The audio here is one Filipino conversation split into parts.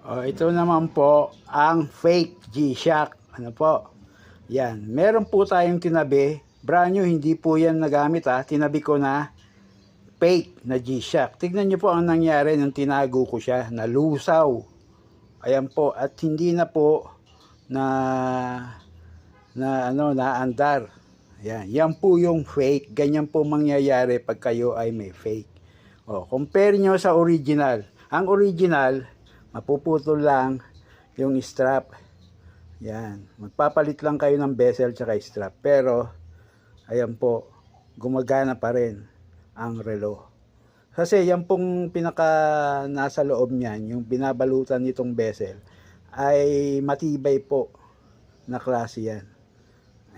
Ito naman po ang fake G-Shock. Ano po? Yan. Meron po tayong tinabi. Brand new, hindi po yan nagamit ha. Tinabi ko na fake na G-Shock. Tignan nyo po ang nangyari nung tinago ko siya. Nalusaw. Ayan po. At hindi na po naandar. Yan. Yan po yung fake. Ganyan po mangyayari pag kayo ay may fake. Compare nyo sa original. Ang original, mapuputol lang yung strap. Yan. Magpapalit lang kayo ng bezel tsaka strap. Pero, ayan po, gumagana pa rin ang relo. Kasi yan pong pinaka nasa loob niyan, yung binabalutan nitong bezel, ay matibay po na klase yan.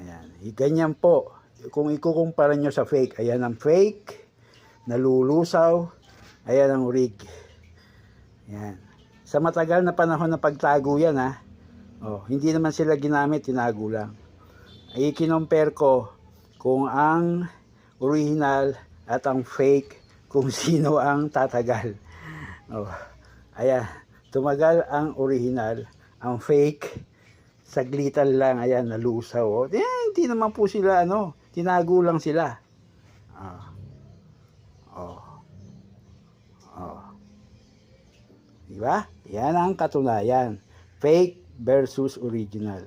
Ayan. Ganyan po. Kung ikukumpara nyo sa fake, ayan ang fake, nalulusaw, ayan ang rig. Yan. Sa matagal na panahon na pagtago yan ha. Hindi naman sila ginamit, tinago lang. Ay kinompare ko kung ang original at ang fake, kung sino ang tatagal. Ayan, tumagal ang original, ang fake saglitan lang, ayan, nalusaw. Hindi naman po sila tinago lang sila. Diba? Yan ang katunayan. Fake versus original.